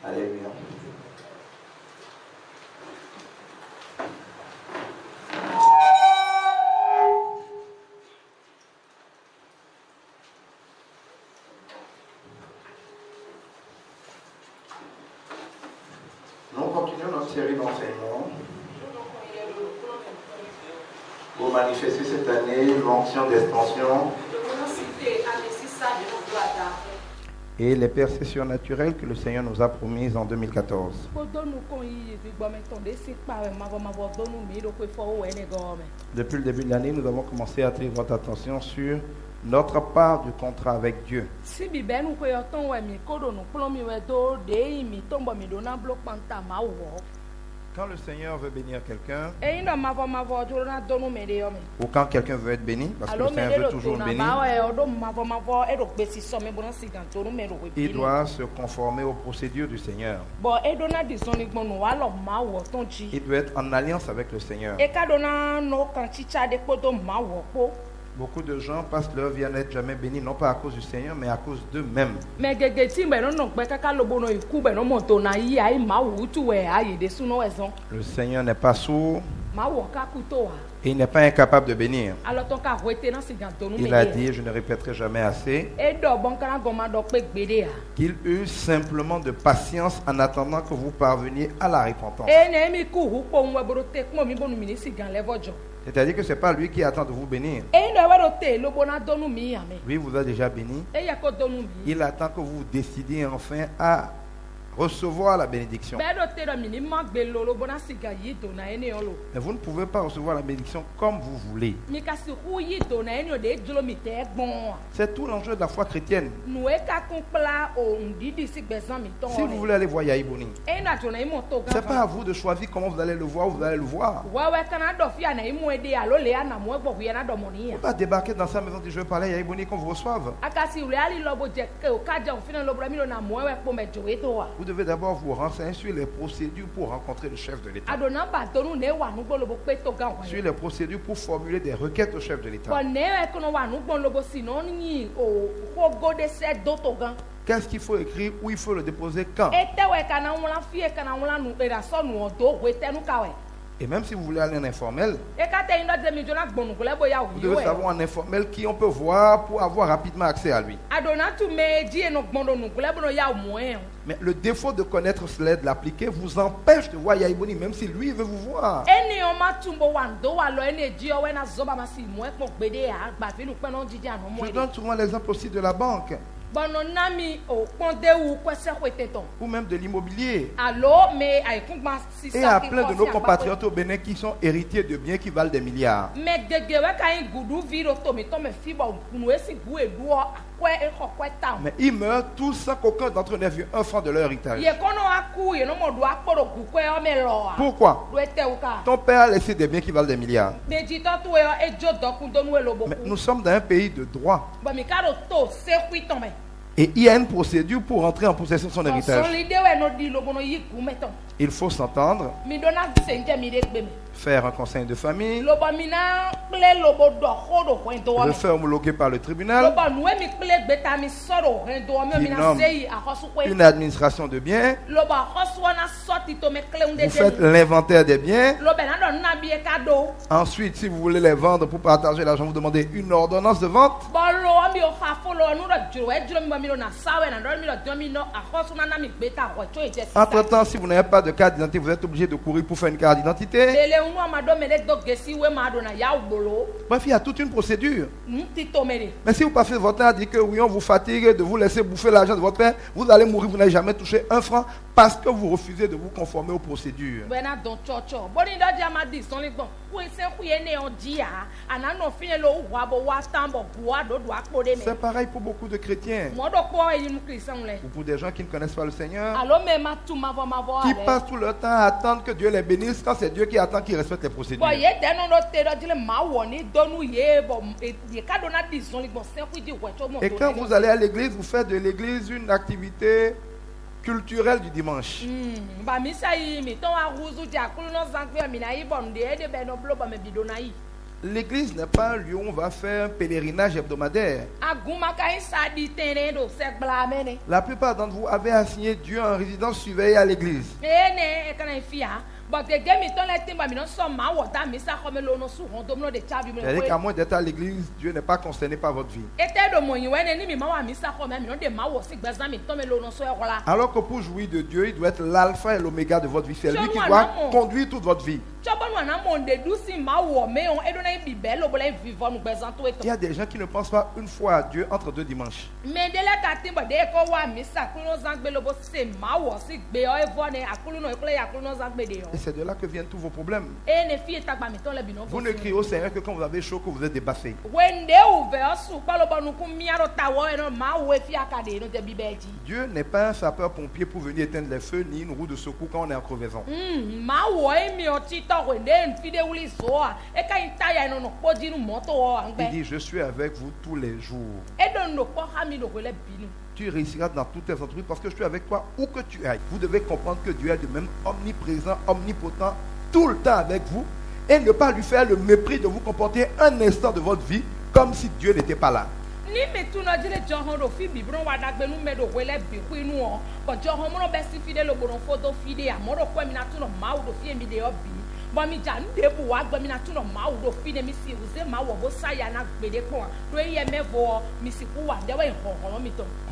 Alléluia. Nous continuons notre série d'enseignements pour manifester cette année l'onction d'expansion et les percées surnaturelles que le Seigneur nous a promises en 2014. Depuis le début de l'année, nous avons commencé à attirer votre attention sur notre part du contrat avec Dieu. Quand le Seigneur veut bénir quelqu'un, ou quand quelqu'un veut être béni, parce que le Seigneur veut toujours bénir, il doit se conformer aux procédures du Seigneur. Il doit être en alliance avec le Seigneur. Beaucoup de gens passent leur vie à n'être jamais bénis, non pas à cause du Seigneur, mais à cause d'eux-mêmes. Le Seigneur n'est pas sourd et il n'est pas incapable de bénir. Il a dit, je ne répéterai jamais assez, qu'il eut simplement de patience en attendant que vous parveniez à la repentance. C'est-à-dire que ce n'est pas lui qui attend de vous bénir. Lui vous a déjà béni. Il attend que vous décidiez enfin à recevoir la bénédiction. Mais vous ne pouvez pas recevoir la bénédiction comme vous voulez. C'est tout l'enjeu de la foi chrétienne. Si vous voulez aller voir Yaïboni, ce n'est pas à vous de choisir comment vous allez le voir ou vous allez le voir. Vous ne pouvez pas débarquer dans sa maison et dire je veux parler à Yaïboni qu'on vous reçoive. Vous devez d'abord vous renseigner sur les procédures pour rencontrer le chef de l'État. Sur les procédures pour formuler des requêtes au chef de l'État. Qu'est-ce qu'il faut écrire, où il faut le déposer, quand? Et même si vous voulez aller en informel, vous devez savoir en informel qui on peut voir pour avoir rapidement accès à lui. Mais le défaut de connaître cela, de l'appliquer, vous empêche de voir Yaïboni, même si lui veut vous voir. Je donne souvent l'exemple aussi de la banque. Ou même de l'immobilier. Et il y a plein de nos compatriotes au Bénin qui sont héritiers de biens qui valent des milliards. Mais ils meurent tous sans qu'aucun d'entre eux n'ait vu un franc de leur héritage. Pourquoi? Ton père a laissé des biens qui valent des milliards. Mais nous sommes dans un pays de droit. Et il y a une procédure pour entrer en possession de son héritage. Il faut s'entendre, faire un conseil de famille, le faire homologuer par le tribunal, qui nomme une administration de biens. Vous faites l'inventaire des biens. Ensuite, si vous voulez les vendre pour partager l'argent, vous demandez une ordonnance de vente. Entre-temps, si vous n'avez pas de carte d'identité, vous êtes obligé de courir pour faire une carte d'identité. Bref, il y a toute une procédure. Mais si vous passez votre temps à dire que oui, on vous fatigue de vous laisser bouffer l'argent de votre père, vous allez mourir, vous n'avez jamais touché un franc parce que vous refusez de vous conformer aux procédures. C'est pareil pour beaucoup de chrétiens. Ou pour des gens qui ne connaissent pas le Seigneur, qui passent tout leur temps à attendre que Dieu les bénisse quand c'est Dieu qui attend qu'ils respectent les procédures. Et quand vous allez à l'église, vous faites de l'église une activité culturelle du dimanche. L'église n'est pas un lieu où on va faire un pèlerinage hebdomadaire. La plupart d'entre vous avez assigné Dieu en résidence surveillée à l'église. C'est-à-dire qu'à moins d'être à l'église, Dieu n'est pas concerné par votre vie. Alors que pour jouir de Dieu, il doit être l'alpha et l'oméga de votre vie. C'est lui qui doit conduire toute votre vie. Il y a des gens qui ne pensent pas une fois à Dieu entre deux dimanches. Et c'est de là que viennent tous vos problèmes. Vous ne criez au Seigneur que quand vous avez chaud, que vous êtes débaffé. Dieu n'est pas un sapeur-pompier pour venir éteindre les feux, ni une roue de secours quand on est en crevaison. Il dit, je suis avec vous tous les jours. Tu réussiras dans toutes tes entreprises parce que je suis avec toi où que tu ailles. Vous devez comprendre que Dieu est de même omniprésent, omnipotent, tout le temps avec vous, et ne pas lui faire le mépris de vous comporter un instant de votre vie comme si Dieu n'était pas là.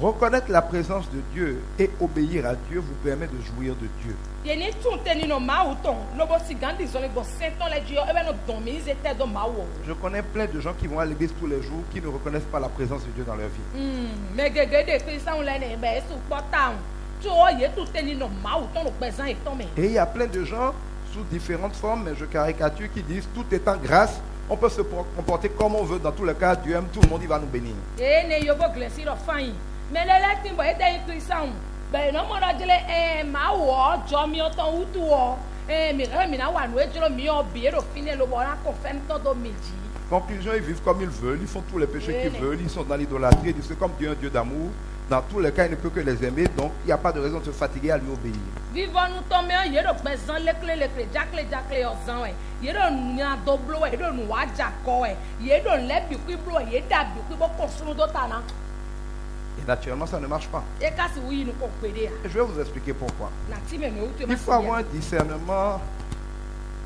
Reconnaître la présence de Dieu et obéir à Dieu vous permet de jouir de Dieu. Je connais plein de gens qui vont à l'église tous les jours qui ne reconnaissent pas la présence de Dieu dans leur vie. Et il y a plein de gens sous différentes formes, mais je caricature, qui disent tout est en grâce, on peut se comporter comme on veut, dans tous les cas, Dieu aime tout le monde, il va nous bénir. Conclusion, ils vivent comme ils veulent, ils font tous les péchés qu'ils veulent, ils sont dans l'idolâtrie, ils disent que comme Dieu est un Dieu d'amour, dans tous les cas, il ne peut que les aimer, donc il n'y a pas de raison de se fatiguer à lui obéir. Et naturellement, ça ne marche pas. Et je vais vous expliquer pourquoi. Il faut avoir un discernement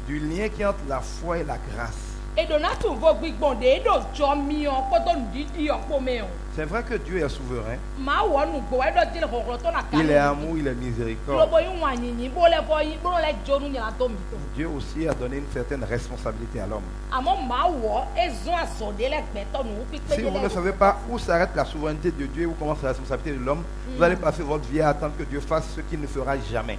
du lien qui est entre la foi et la grâce. C'est vrai que Dieu est souverain. Il est amour, il est miséricorde. Dieu aussi a donné une certaine responsabilité à l'homme. Si vous ne savez pas où s'arrête la souveraineté de Dieu et où commence la responsabilité de l'homme, vous allez passer votre vie à attendre que Dieu fasse ce qu'il ne fera jamais.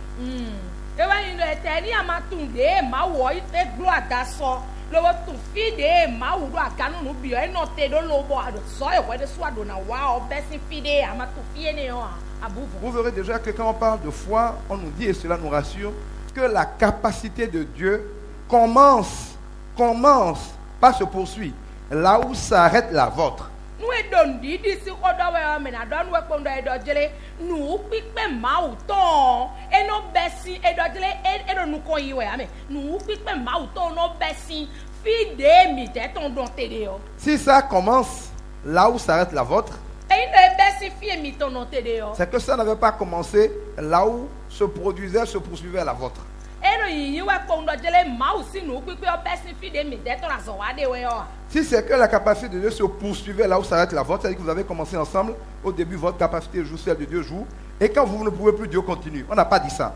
Vous verrez déjà que quand on parle de foi, on nous dit, et cela nous rassure, que la capacité de Dieu commence, pas se poursuit, là où s'arrête la vôtre. Si ça commence là où s'arrête la vôtre, c'est que ça n'avait pas commencé là où se poursuivait la vôtre. Si c'est que la capacité de Dieu se poursuivait là où s'arrête la vôtre, c'est-à-dire que vous avez commencé ensemble, au début votre capacité joue, celle de Dieu joue, et quand vous ne pouvez plus, Dieu continue. On n'a pas dit ça.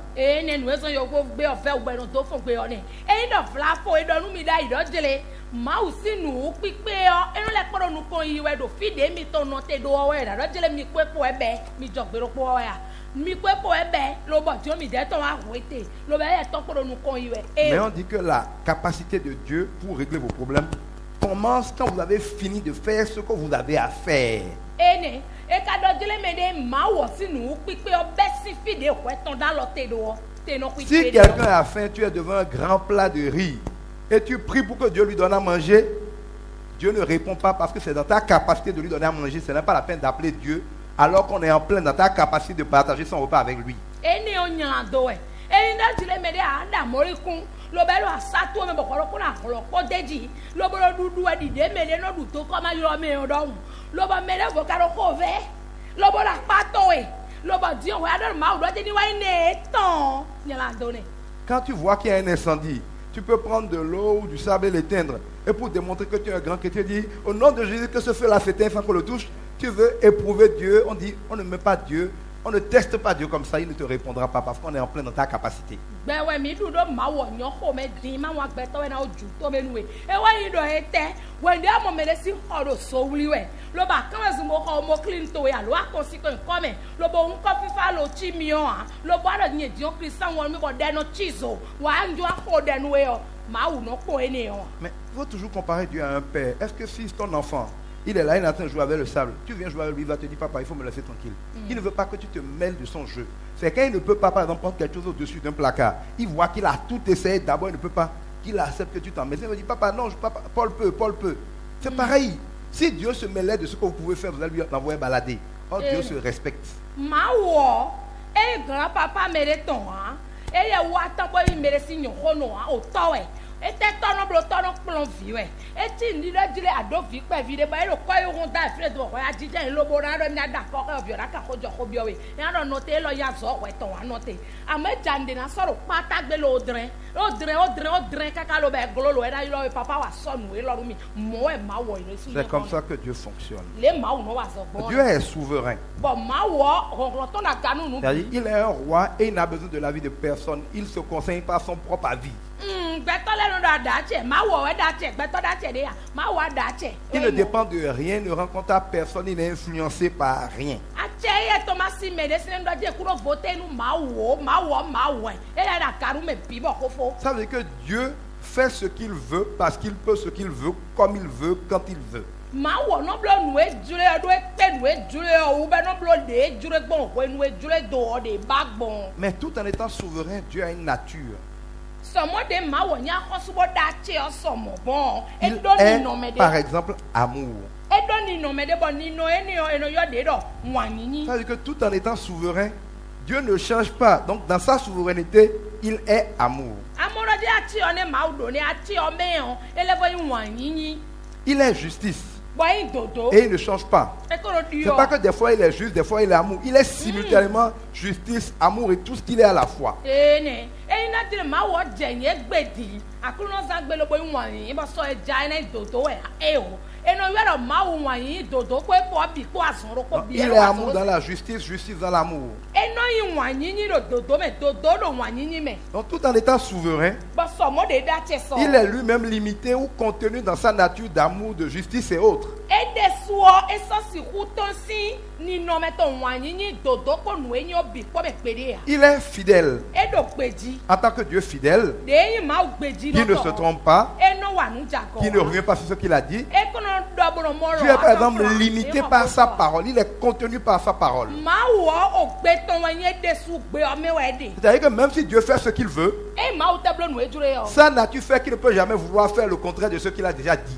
Mais on dit que la capacité de Dieu pour régler vos problèmes commence quand vous avez fini de faire ce que vous avez à faire. Si quelqu'un a faim, tu es devant un grand plat de riz et tu pries pour que Dieu lui donne à manger, Dieu ne répond pas parce que c'est dans ta capacité de lui donner à manger. Ce n'est pas la peine d'appeler Dieu alors qu'on est en plein dans ta capacité de partager son repas avec lui. Et il a dit les médias à Moricon, le bel à Sato, mais beaucoup de déji, le bol doudou a dit des médias non douto comme à l'homme et au don. Le bol médias vocal au cové, le bol à patoé, le bol dit on va dans le mal, doit tenir un étant, il l'a donné. Quand tu vois qu'il y a un incendie, tu peux prendre de l'eau ou du sable et l'éteindre. Et pour démontrer que tu es un grand chrétien, tu dis, au nom de Jésus, que ce feu-là s'éteint sans qu'on le touche. Tu veux éprouver Dieu. On dit, on ne met pas Dieu. On ne teste pas Dieu comme ça, il ne te répondra pas parce qu'on est en plein dans ta capacité. Ben ouais, mais tout le monde mais dis-moi, moi, ben toi, on a du tout, mais nous, et ouais, il doit être, when they are mon médecin, on le sauve, lui, ouais. Le bas, quand ils ont clean to ya, le conséquent, comme, le bon, coffee fall au chimio, le bois de nier, Dieu, Christian, on me va d'un chiso, ouais, on doit hold d'un way, ma ou non, quoi, mais il faut toujours comparer Dieu à un père. Est-ce que si ton enfant, il est là, il est en train de jouer avec le sable. Tu viens jouer avec lui, il va te dire, papa, il faut me laisser tranquille. Il ne veut pas que tu te mêles de son jeu. C'est quand il ne peut pas, par exemple, prendre quelque chose au-dessus d'un placard. Il voit qu'il a tout essayé. D'abord, il ne peut pas. Qu'il accepte que tu t'en mêles. Il me dit, papa, non, papa, Paul peut. C'est pareil. Si Dieu se mêlait de ce que vous pouvez faire, vous allez lui l'envoyer balader. Or, Dieu se respecte. Mawo, et grand-papa mérite hein. Et il y a ouatan pour il mérite signon, au towe. Et t'es ton vie, ouais. Et tu dis là, dis à deux vies, quoi, vie, bah, le quoi, ils vont d'affrer, donc, à dire, le bon, on a d'accord, on verra qu'à cause de Robio, et on a noté, là, il y a ça, ouais, ton, à noter. À me jandé, n'a pas patate de l'odrin, caca, le bec, glolo, et là, il a papa, va sonner, là, moi, ma ouais, c'est comme ça que Dieu fonctionne. Les maous, non, Dieu est souverain. Bon, ma on a canon, nous. Il est un roi et il n'a besoin de l'avis de personne. Il se conseille par son propre avis. Il ne dépend de rien, ne rencontre à personne, il n'est influencé par rien. Ça veut dire que Dieu fait ce qu'il veut parce qu'il peut ce qu'il veut, comme il veut, quand il veut. Mais tout en étant souverain, Dieu a une nature. Il est, par exemple, amour. Ça veut dire que tout en étant souverain, Dieu ne change pas. Donc dans sa souveraineté, il est amour. Il est justice. Et il ne change pas. C'est pas que des fois il est juste, des fois il est amour. Il est simultanément justice, amour et tout ce qu'il est à la fois. Il est amour dans la justice, justice dans l'amour. Donc tout en étant souverain, il est lui-même limité ou contenu dans sa nature d'amour, de justice et autres. Il est fidèle. En tant que Dieu fidèle, qui ne se trompe pas, qui ne revient pas sur ce qu'il a dit. Dieu est par exemple limité par sa parole. Il est contenu par sa parole. C'est-à-dire que même si Dieu fait ce qu'il veut, sa nature fait qu'il ne peut jamais vouloir faire le contraire de ce qu'il a déjà dit.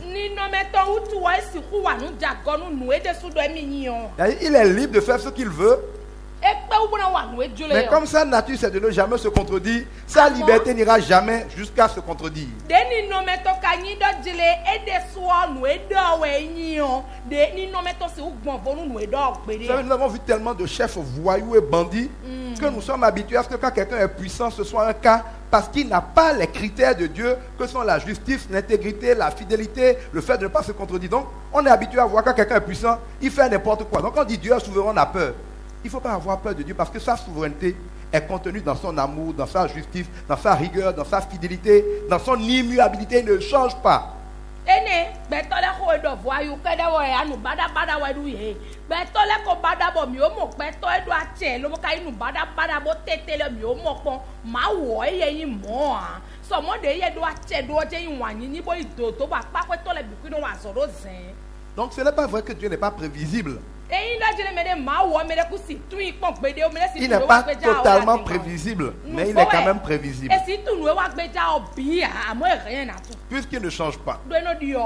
Il est libre de faire ce qu'il veut. Mais comme sa nature c'est de ne jamais se contredire, sa liberté n'ira jamais jusqu'à se contredire. Nous avons vu tellement de chefs voyous et bandits que nous sommes habitués à ce que quand quelqu'un est puissant, ce soit un cas parce qu'il n'a pas les critères de Dieu que sont la justice, l'intégrité, la fidélité, le fait de ne pas se contredire. Donc on est habitué à voir quand quelqu'un est puissant, il fait n'importe quoi. Donc quand on dit Dieu est souverain, on a peur. Il ne faut pas avoir peur de Dieu parce que sa souveraineté est contenue dans son amour, dans sa justice, dans sa rigueur, dans sa fidélité, dans son immuabilité. Il ne change pas. Donc ce n'est pas vrai que Dieu n'est pas prévisible. Il n'est pas totalement prévisible, mais il est quand même prévisible. Puisqu'il ne change pas,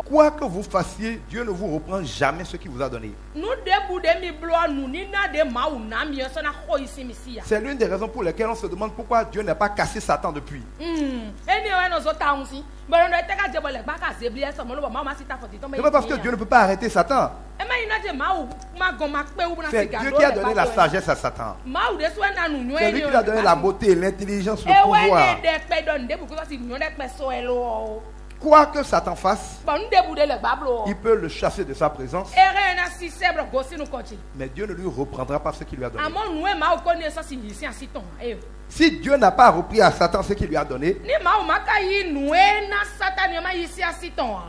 quoi que vous fassiez, Dieu ne vous reprend jamais ce qu'il vous a donné. C'est l'une des raisons pour lesquelles on se demande pourquoi Dieu n'a pas cassé Satan depuis. C'est pas parce que Dieu ne peut pas arrêter Satan. C'est Dieu qui a donné la sagesse à Satan. C'est lui qui lui a donné la beauté, l'intelligence, le pouvoir. Quoi que Satan fasse, il peut le chasser de sa présence. Mais Dieu ne lui reprendra pas ce qu'il lui a donné. Si Dieu n'a pas repris à Satan ce qu'il lui a donné,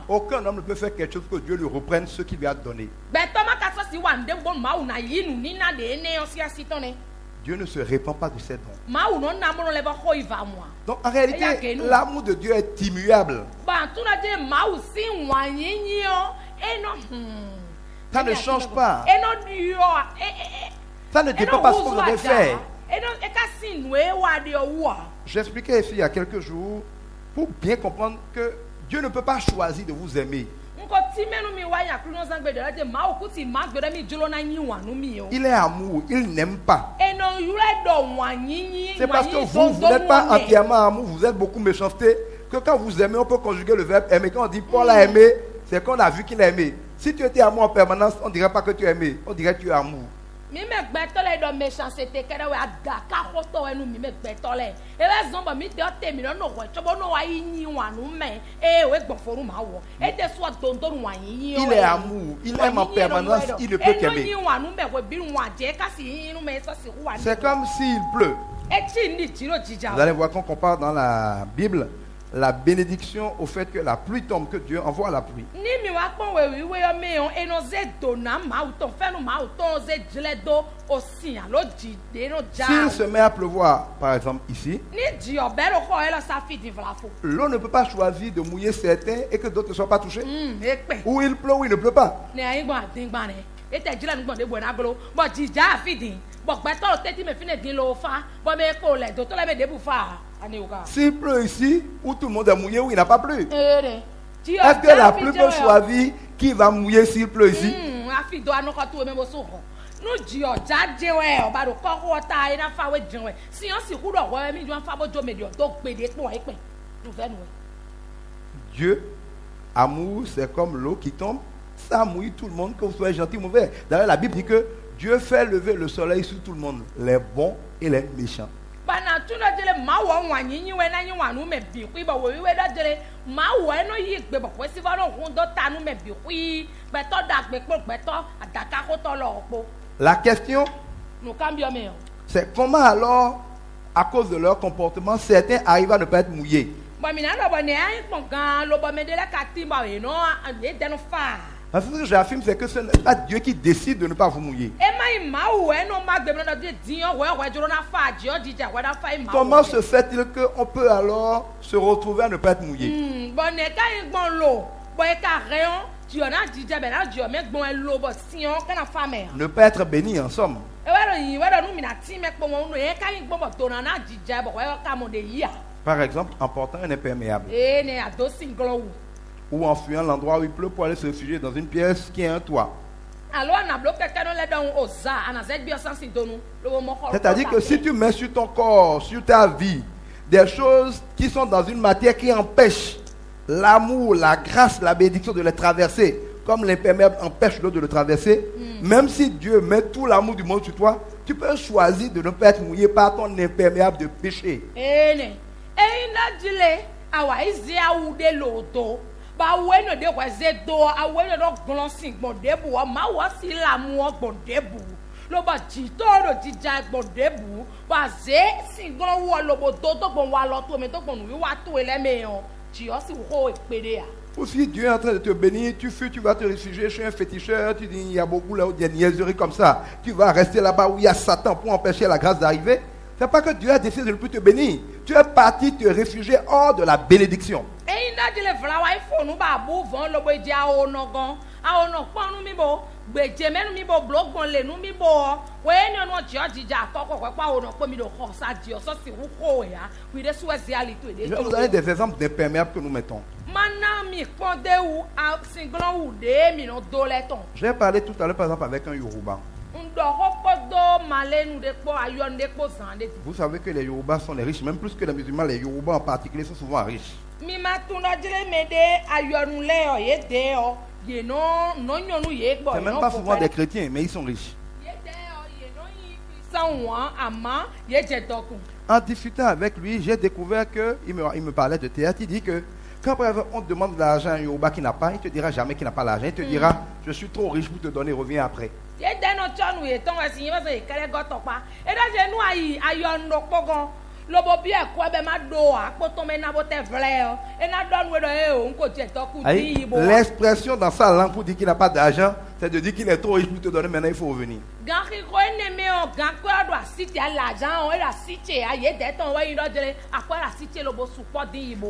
aucun homme ne peut faire quelque chose que Dieu lui reprenne ce qu'il lui a donné. Dieu ne se répand pas de ses dons. Donc en réalité, l'amour de Dieu est immuable. Ça ne change pas. Ça ne dépend pas de ce que vous devez faire. J'expliquais ici il y a quelques jours pour bien comprendre que Dieu ne peut pas choisir de vous aimer. Il est amour, il n'aime pas. C'est parce que vous n'êtes pas entièrement amour, vous êtes beaucoup méchanceté, que quand vous aimez, on peut conjuguer le verbe aimer. Quand on dit Paul a aimé, c'est qu'on a vu qu'il a aimé. Si tu étais amour en permanence, on ne dirait pas que tu as aimé, on dirait que tu es amour. Il est amour, il aime en permanence, il ne peut qu'aimer. C'est comme s'il pleut. Vous allez voir qu'on compare dans la Bible la bénédiction au fait que la pluie tombe, que Dieu envoie la pluie. S'il se met à pleuvoir, par exemple ici, l'eau ne peut pas choisir de mouiller certains et que d'autres ne soient pas touchés. Ou il pleut ou il ne pleut pas. S'il pleut ici, où tout le monde est mouillé, où il n'a pas plu. Est-ce que la pluie peut choisir qui va mouiller s'il pleut ici? Dieu, amour, c'est comme l'eau qui tombe. Ça mouille tout le monde, que vous soyez gentil ou mauvais. D'ailleurs, la Bible dit que Dieu fait lever le soleil sur tout le monde, les bons et les méchants. La question, c'est comment alors, à cause de leur comportement, certains arrivent à ne pas être mouillés. Parce que ce que j'affirme, c'est que ce n'est pas Dieu qui décide de ne pas vous mouiller. Comment se fait-il qu'on peut alors se retrouver à ne pas être mouillé? Ne pas être béni en somme. Par exemple, en portant un imperméable. Ou en fuyant l'endroit où il pleut pour aller se réfugier dans une pièce qui a un toit. C'est-à-dire que si tu mets sur ton corps, sur ta vie, des choses qui sont dans une matière qui empêche l'amour, la grâce, la bénédiction de les traverser, comme l'imperméable empêche l'autre de le traverser, même si Dieu met tout l'amour du monde sur toi, tu peux choisir de ne pas être mouillé par ton imperméable de péché. Ou si Dieu est en train de te bénir, tu vas te réfugier chez un féticheur, tu dis il y a beaucoup là où il y a des niaiseries comme ça, tu vas rester là-bas où il y a Satan pour empêcher la grâce d'arriver. C'est pas que Dieu a décidé de ne plus te bénir. Tu es parti te réfugier hors de la bénédiction. Bejemenu mi bo blog le nu mi bo. When you know George Jacob, papa on a mi do horsa dio so si wuko ya. We de suaziali to de. Vous avez des exemples d'imperméables que nous mettons. Mana mi konde ou a singlan ou de mi no doleton. J'ai parlé tout à l'heure par exemple avec un Yoruba. Vous savez que les Yorubas sont les riches, même plus que les musulmans, les Yorubas en particulier sont souvent riches. C'est même pas souvent des chrétiens, mais ils sont riches. En discutant avec lui, j'ai découvert qu'il me parlait de théâtre. Il dit que quand par exemple on te demande de l'argent à un Yoruba qui n'a pas, il ne te dira jamais qu'il n'a pas l'argent. Il te dira, je suis trop riche pour te donner, reviens après. L'expression dans sa langue pour dire qu'il n'a pas d'argent, c'est de dire qu'il est trop riche pour te donner, maintenant il faut revenir.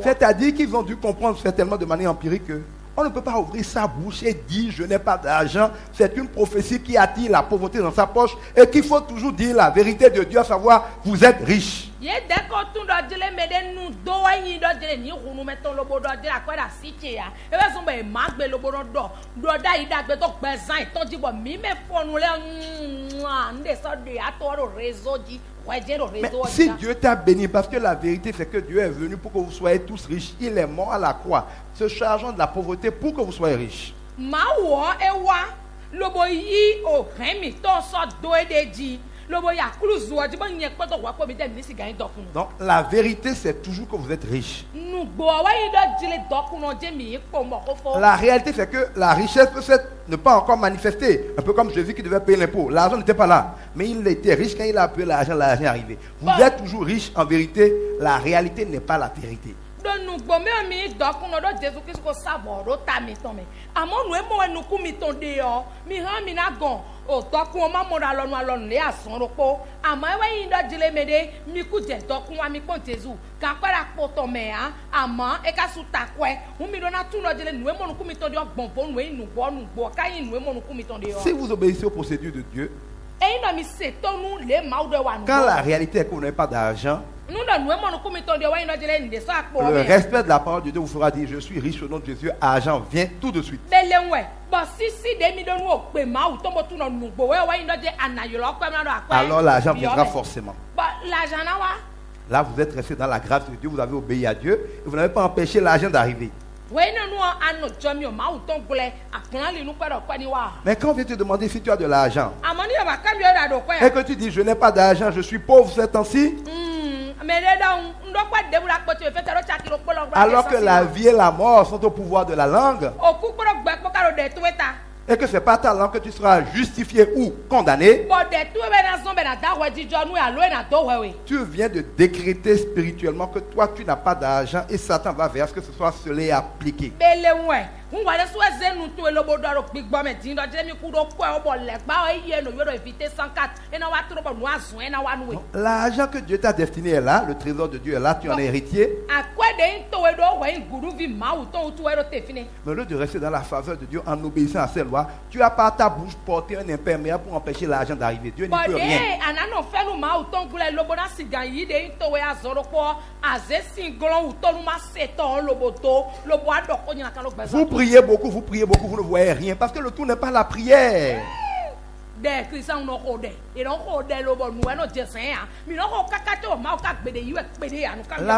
C'est-à-dire qu'ils ont dû comprendre certainement de manière empirique que on ne peut pas ouvrir sa bouche et dire je n'ai pas d'argent. C'est une prophétie qui attire la pauvreté dans sa poche et qu'il faut toujours dire la vérité de Dieu, à savoir vous êtes riche. Mais si Dieu t'a béni, parce que la vérité c'est que Dieu est venu pour que vous soyez tous riches, il est mort à la croix, se chargeant de la pauvreté pour que vous soyez riches. Donc la vérité c'est toujours que vous êtes riche. La réalité c'est que la richesse peut ne pas encore manifester. Un peu comme Jésus qui devait payer l'impôt. L'argent n'était pas là. Mais il était riche quand il a payé l'argent est arrivé. Vous êtes toujours riche en vérité. La réalité n'est pas la vérité. Si vous obéissez aux procédures de Dieu, quand la réalité est que vous n'avez pas d'argent, le respect de la parole de Dieu vous fera dire je suis riche au nom de Jésus, argent vient tout de suite. Alors l'argent viendra forcément. Là vous êtes resté dans la grâce de Dieu, vous avez obéi à Dieu et vous n'avez pas empêché l'argent d'arriver. Mais quand on vient te demander si tu as de l'argent et que tu dis je n'ai pas d'argent, je suis pauvre ces temps-ci, alors que la vie et la mort sont au pouvoir de la langue, et que ce n'est pas ta langue que tu seras justifié ou condamné, tu viens de décréter spirituellement que toi tu n'as pas d'argent et Satan va vers ce que ce soit cela appliqué. L'argent que Dieu t'a destiné est là, le trésor de Dieu est là, tu en es héritier. Mais au lieu de rester dans la faveur de Dieu en obéissant à ses lois, tu as par ta bouche porté un imperméable pour empêcher l'argent d'arriver. Dieu n'y peut rien. Vous priez beaucoup, vous ne voyez rien parce que le tout n'est pas la prière. La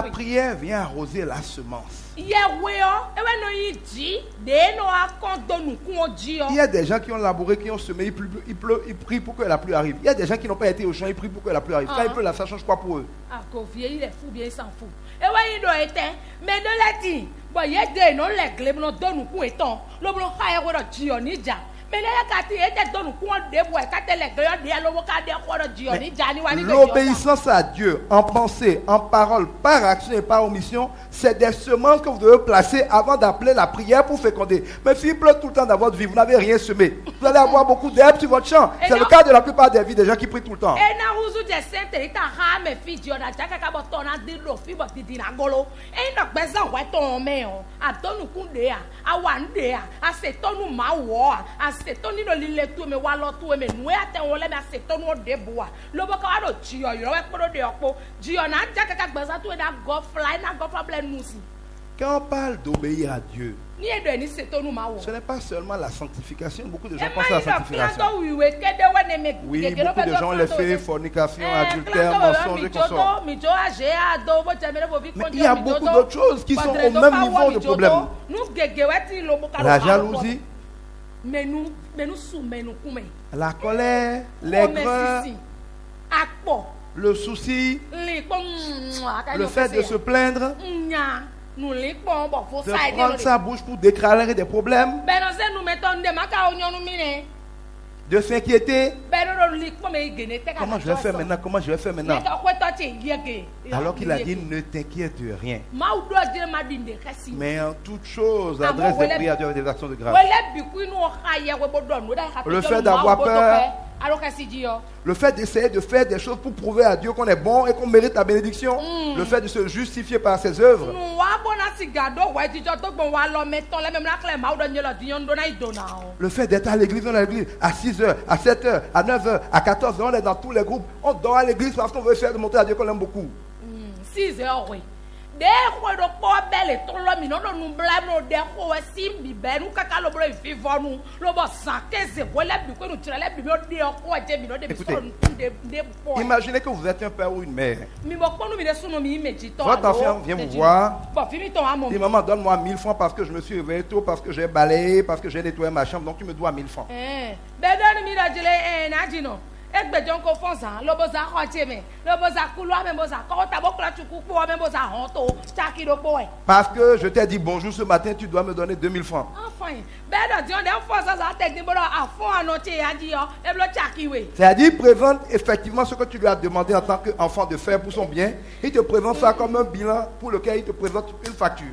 prière vient arroser la semence. Il y a des gens qui ont labouré, qui ont semé, il prient pour que la pluie arrive. Il y a des gens qui n'ont pas été au champ, ils prient pour que la pluie arrive. Quand il pleut, là, ça ne change pas pour eux. Il est fou, bien il s'en fout. Mais de la dit, il y a des gens qui ont l'obéissance à Dieu en pensée, en parole, par action et par omission, c'est des semences que vous devez placer avant d'appeler la prière pour féconder. Mais s'il pleut tout le temps dans votre vie, vous n'avez rien semé. Vous allez avoir beaucoup d'herbes sur votre champ. C'est le cas de la plupart des vies des gens qui prient tout le temps. setoni no lile tu me wa lo tu me nu ya te wole me setoni o de boa lo bo ka do jio yo we kpo de opo jio na ja kaka gbasa tu da go fly na go problem nusi. Quand on parle d'obéir à Dieu, ce n'est pas seulement la sanctification. Beaucoup de gens pensent à la sanctification. Oui, beaucoup de gens les font fornication, adultère, mensonge et consorts. Mais il y a beaucoup d'autres choses qui sont au même niveau de problème. La jalousie, la colère, l'aigreur, le souci, le fait de se plaindre, de prendre sa bouche pour déclarer des problèmes, de s'inquiéter. Comment je vais faire maintenant? Comment je vais faire maintenant? Alors qu'il a dit ne t'inquiète de rien. Mais en toute chose, adresse des prières et des actions de grâce. Le fait d'avoir peur, le fait d'essayer de faire des choses pour prouver à Dieu qu'on est bon et qu'on mérite la bénédiction, le fait de se justifier par ses œuvres, le fait d'être à l'église, on est à l'église à 6h, à 7h, à 9h, à 14h, on est dans tous les groupes, on dort à l'église parce qu'on veut essayer de montrer à Dieu qu'on aime beaucoup. 6h, oui. Écoutez, imaginez que vous êtes un père ou une mère. Votre enfant vient vous voir. Dit maman, donne-moi 1000 francs parce que je me suis réveillé tôt, parce que j'ai balayé, parce que j'ai nettoyé ma chambre, donc tu me dois 1000 francs. Parce que je t'ai dit bonjour ce matin, tu dois me donner 2000 francs. C'est-à-dire, il présente effectivement ce que tu lui as demandé en tant qu'enfant de faire pour son bien. Il te présente ça comme un bilan pour lequel il te présente une facture.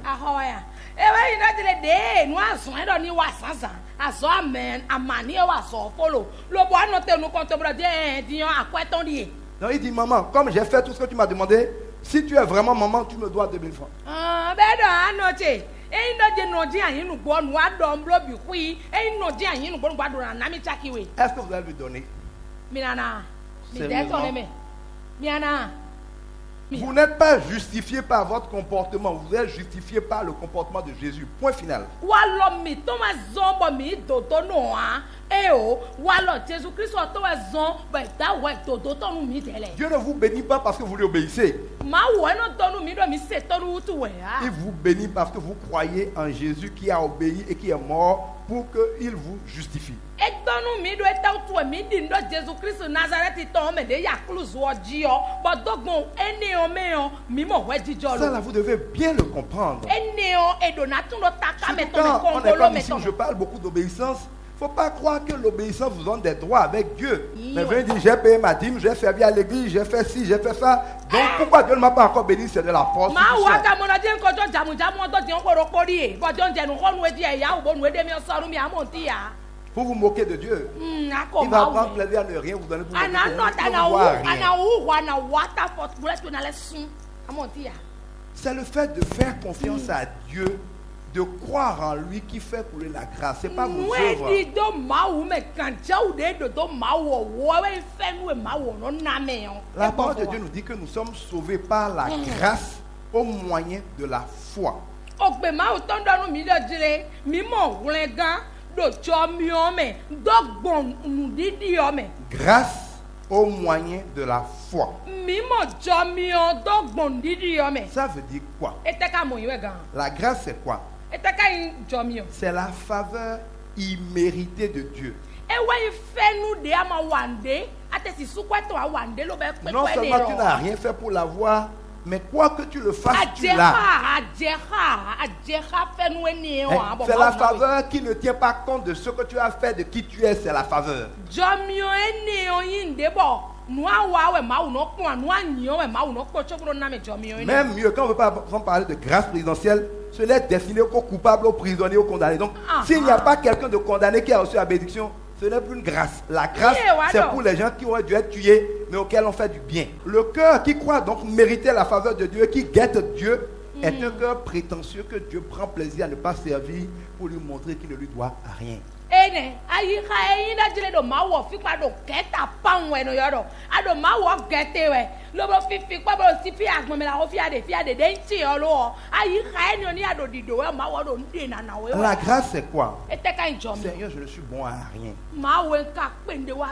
Non, il dit maman, comme j'ai fait tout ce que tu m'as demandé, si tu es vraiment maman, tu me dois 2000 francs. Est-ce que vous allez lui donner? Vous n'êtes pas justifié par votre comportement, vous êtes justifié par le comportement de Jésus. Point final. Dieu ne vous bénit pas parce que vous lui obéissez. Il vous bénit parce que vous croyez en Jésus qui a obéi et qui est mort pour qu'il vous justifie. Ça là, vous devez bien le comprendre. Surtout quand on est comme ici où je parle beaucoup d'obéissance. Il ne faut pas croire que l'obéissance vous donne des droits avec Dieu. Mais venez dire, j'ai payé ma dîme, j'ai servi à l'église, j'ai fait ci, j'ai fait ça. Donc pourquoi Dieu ne m'a pas encore béni? C'est de la force. Pour vous moquer de Dieu. Il va prendre plaisir à ne rien vous donner pour vous rien. C'est le fait de faire confiance à Dieu, de croire en lui qui fait couler la grâce. Ce n'est pas vos œuvres. La parole de Dieu nous dit que nous sommes sauvés par la grâce au moyen de la foi. Grâce au moyen de la foi. Ça veut dire quoi? La grâce, c'est quoi? C'est la faveur imméritée de Dieu. Non seulement tu n'as rien fait pour l'avoir, mais quoi que tu le fasses, tu l'as. C'est la faveur qui ne tient pas compte de ce que tu as fait, de qui tu es, c'est la faveur. Même mieux, quand on ne veut pas parler de grâce présidentielle, ce n'est destiné qu'aux coupables, aux prisonniers, aux condamnés. Donc, s'il n'y a pas quelqu'un de condamné qui a reçu la bénédiction, ce n'est plus une grâce. La grâce, c'est pour les gens qui auraient dû être tués, mais auxquels on fait du bien. Le cœur qui croit donc mériter la faveur de Dieu, qui guette Dieu, est un cœur prétentieux que Dieu prend plaisir à ne pas servir pour lui montrer qu'il ne lui doit rien. Ene, ayi ka eyin da jile do ma wo fi pa do keta pa won no yodo. Ado ma wo gete we. Lo bo fi pa bo si fi agbon me la o fi ade de nti o lo. Ayi ka eni oni ado dido we ma wo do nde na na we. La grâce c'est quoi? Seigneur, je ne suis bon à rien.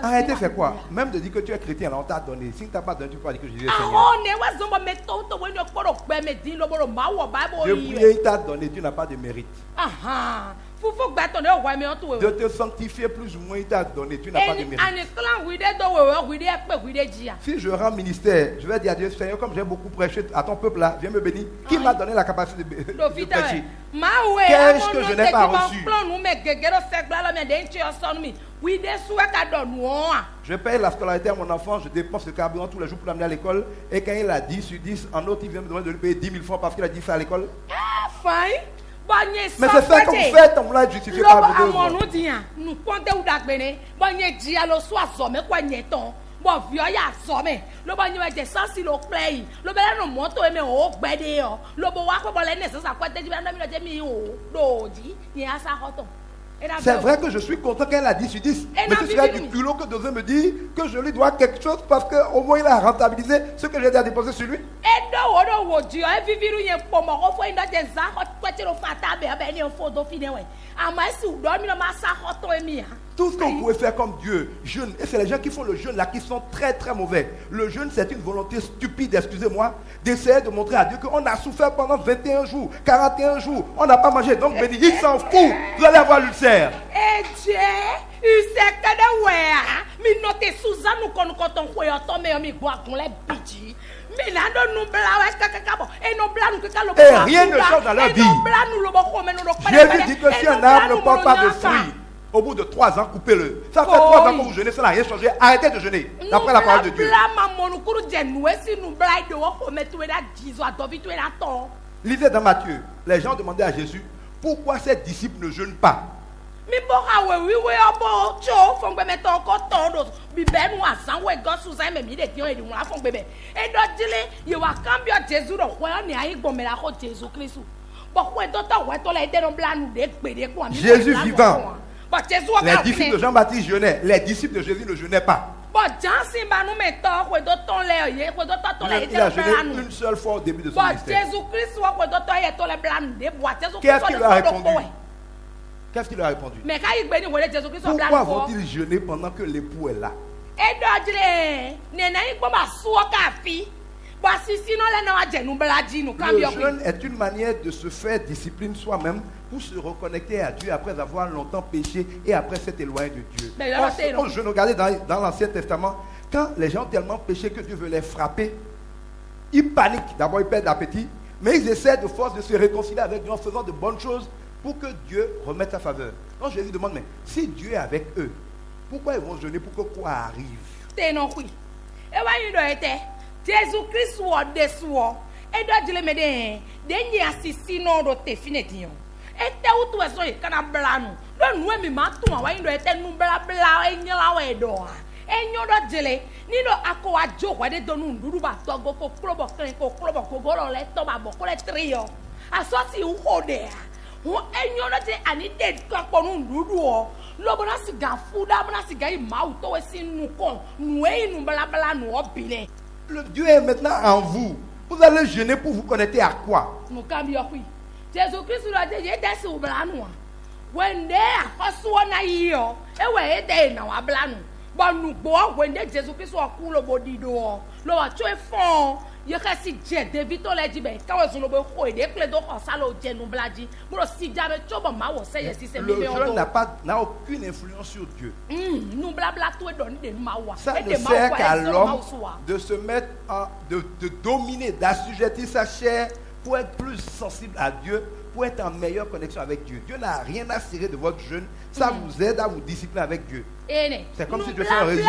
Arrêtez, c'est quoi? Même de dire que tu es chrétien, alors on t'a donné. Si tu n'as pas donné, tu peux dire que Jésus est Seigneur. Je prie, il t'a donné, tu n'as pas de mérite. De te sanctifier plus ou moins, il t'a donné, tu n'as pas de mérite. Si je rends ministère, je vais dire à Dieu, Seigneur, comme j'ai beaucoup prêché à ton peuple là, viens me bénir. Qui m'a donné la capacité de prêcher? Qu'est-ce que je n'ai pas reçu? Je paye la scolarité à mon enfant, je dépense le carburant tous les jours pour l'amener à l'école. Et quand il a 10 sur 10, en autre, il vient me demander de lui payer 10 000 francs parce qu'il a dit ça à l'école. Mais c'est ça qu'on fait, on l'a justifié par vos œuvres. Bon, vieux ya somme. Le bon you était sans si le play. Le bel no moto et me o gbede o. Le bo wa ko bo le nese sa kwete di na mi lo je mi o. Doji, ni asa hoton. C'est vrai que je suis content qu'elle a 10 sur 10. Mais ce serait du culot que Dosé me dit que je lui dois quelque chose parce qu'au moins il a rentabilisé ce que j'ai déjà déposé sur lui. Tout ce que vous pouvez faire comme Dieu, jeûne, et c'est les gens qui font le jeûne là qui sont très très mauvais. Le jeûne, c'est une volonté stupide, excusez-moi, d'essayer de montrer à Dieu qu'on a souffert pendant 21 jours, 41 jours, on n'a pas mangé, donc béni, il s'en fout, vous allez avoir l'ulcère. Eh Dieu, ulcère que de ouais, mais note Suzanne nous qu'on on tombe mi bois qu'on les bidji. Mais là nous blawe kakabo et nous blanc que quand le rien ne change dans leur vie. Jésus dit que si un arbre ne porte pas de fruits, au bout de 3 ans, coupez-le. Ça fait 3 ans que vous jeûnez, ça n'a rien changé. Arrêtez de jeûner. D'après la parole de Dieu. Lisez dans Matthieu. Les gens demandaient à Jésus pourquoi ses disciples ne jeûnent pas. Jésus vivant. Les disciples de Jean-Baptiste jeûnaient. Les disciples de Jésus ne jeûnaient pas. Il a jeûné une seule fois au début de son ministère. Qu'est-ce qu'il leur a répondu? Qu'est-ce qu'il leur a répondu? Pourquoi vont-ils jeûner pendant que l'époux est là? Le jeûne est une manière de se faire discipline soi-même pour se reconnecter à Dieu après avoir longtemps péché et après s'être éloigné de Dieu. Quand je regardais dans l'Ancien Testament, quand les gens ont tellement péché que Dieu veut les frapper, ils paniquent. D'abord, ils perdent l'appétit, mais ils essaient de force de se réconcilier avec Dieu en faisant de bonnes choses pour que Dieu remette sa faveur. Donc Jésus demande, mais si Dieu est avec eux, pourquoi ils vont jeûner pour que quoi arrive? Jésus-Christ soit déçu. Et doit dire me de assisi non do te fineti. Et te utu eso e kana blanu. Do nu mi ma tu wa ndo ete nu bla bla enyala we do. Enyo do jele ni do akwa jo wa de do nu nduru ba to go ko klobo kren ko klobo ko go le to ba bo ko le trio. Aso si u ho de. Ho enyo do je ani de ko po nu nduru o. Lo bona siga fuda bona siga i ma u to we sin nu kon. Nu e nu bla bla nu obile. Le Dieu est maintenant en vous. Vous allez jeûner pour vous connecter à quoi? Jésus-Christ l'a dit, il était sur Blanoua. When they are na yo, et ouais, they now a Blanu. But nous bois, when they Jésus-Christ soit cool au body door. Lo a tué fond. Il y a si Dieu, David, on l'a dit, ben, quand on a des clés d'or en salle au Dieu, nous bladi. Pour si jamais tu vas m'avoir, c'est si c'est le jeûne n'a aucune influence sur Dieu. Nous blabla tout et donner des mawa. Ça ne sert qu'à l'homme de se mettre de dominer, d'assujettir sa chair pour être plus sensible à Dieu, pour être en meilleure connexion avec Dieu. Dieu n'a rien à cirer de votre jeûne. Ça vous aide à vous discipliner avec Dieu. C'est comme si je fais un régime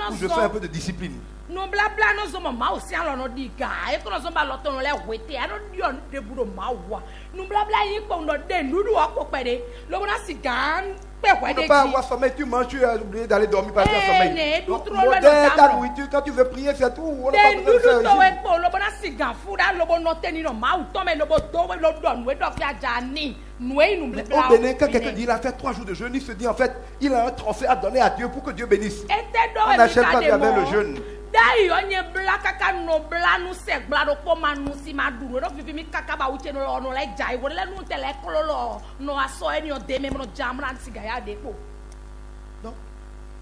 où je fais un peu de discipline. No bla bla no zo mama o si alo no diga e ko zo ba lo ton le wete a no di on de buro mawa no bla bla yin ko no de nudu o ko pede lo bona sigan pe kwa de pas avoir sommeil, tu manges, tu as oublié d'aller dormir parce que tu as sommeil. Ta nourriture, quand tu veux prier, c'est tout. On n'a pas besoin de faire un régime. Au Bénin, quand quelqu'un dit il a fait 3 jours de jeûne, il se dit en fait, il a un trophée à donner à Dieu pour que Dieu bénisse. On n'achète pas Dieu avec le jeûne. Donc,